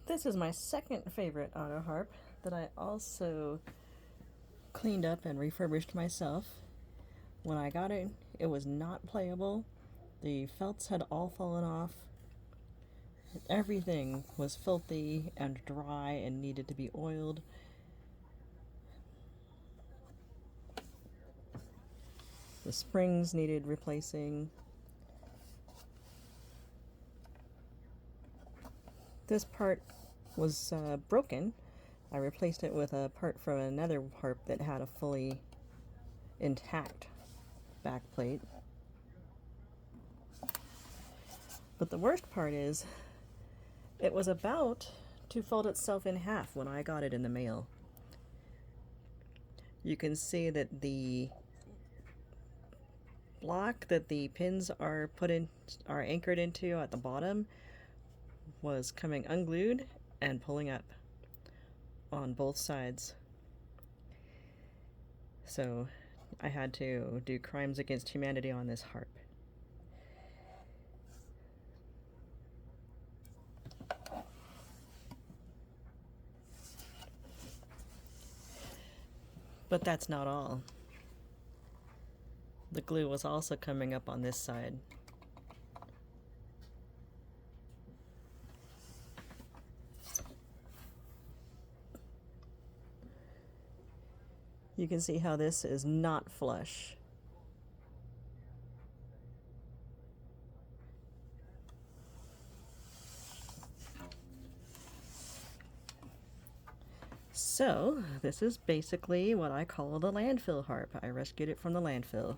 This is my second favorite auto harp that I also cleaned up and refurbished myself. When I got it, it was not playable. The felts had all fallen off. Everything was filthy and dry and needed to be oiled. The springs needed replacing. This part was broken. I replaced it with a part from another harp that had a fully intact backplate. But the worst part is, it was about to fold itself in half when I got it in the mail. You can see that the block that the pins are anchored into at the bottom was coming unglued and pulling up on both sides. So I had to do crimes against humanity on this harp. But that's not all. The glue was also coming up on this side. You can see how this is not flush. So, this is basically what I call the landfill harp. I rescued it from the landfill.